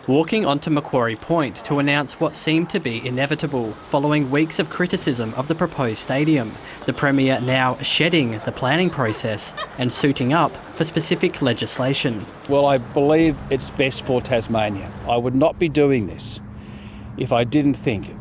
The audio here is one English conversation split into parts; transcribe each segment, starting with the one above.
walking onto Macquarie Point to announce what seemed to be inevitable following weeks of criticism of the proposed stadium. The Premier now shedding the planning process and suiting up for specific legislation. Well, I believe it's best for Tasmania. I would not be doing this if I didn't think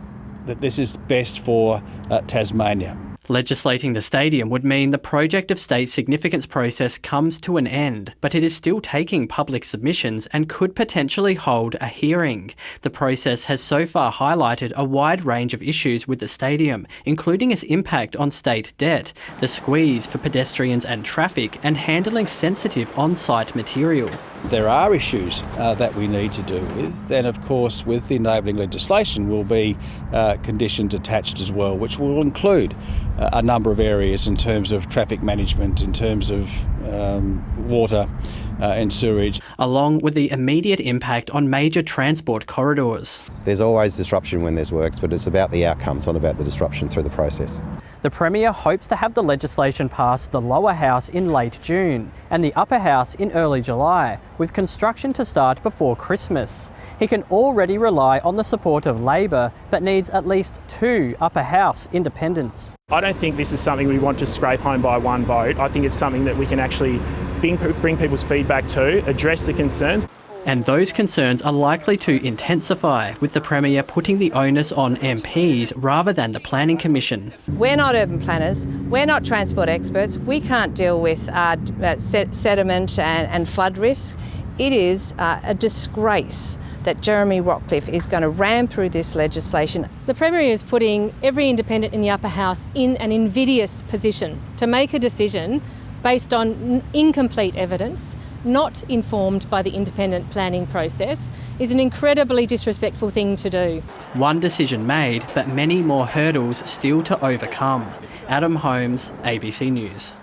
that this is best for Tasmania. Legislating the stadium would mean the project of state significance process comes to an end, but it is still taking public submissions and could potentially hold a hearing. The process has so far highlighted a wide range of issues with the stadium, including its impact on state debt, the squeeze for pedestrians and traffic, and handling sensitive on-site material. There are issues that we need to do with, and of course with the enabling legislation will be conditions attached as well, which will include a number of areas in terms of traffic management, in terms of water and sewerage. Along with the immediate impact on major transport corridors. There's always disruption when there's works, but it's about the outcomes, not about the disruption through the process. The Premier hopes to have the legislation pass the lower house in late June and the upper house in early July, with construction to start before Christmas. He can already rely on the support of Labor, but needs at least 2 upper house independents. I don't think this is something we want to scrape home by one vote. I think it's something that we can actually bring people's feedback to, address the concerns. And those concerns are likely to intensify, with the Premier putting the onus on MPs rather than the Planning Commission. We're not urban planners, we're not transport experts, we can't deal with sediment and flood risk. It is a disgrace that Jeremy Rockcliffe is going to ram through this legislation. The Premier is putting every independent in the upper house in an invidious position to make a decision based on incomplete evidence, not informed by the independent planning process, is an incredibly disrespectful thing to do. One decision made, but many more hurdles still to overcome. Adam Holmes, ABC News.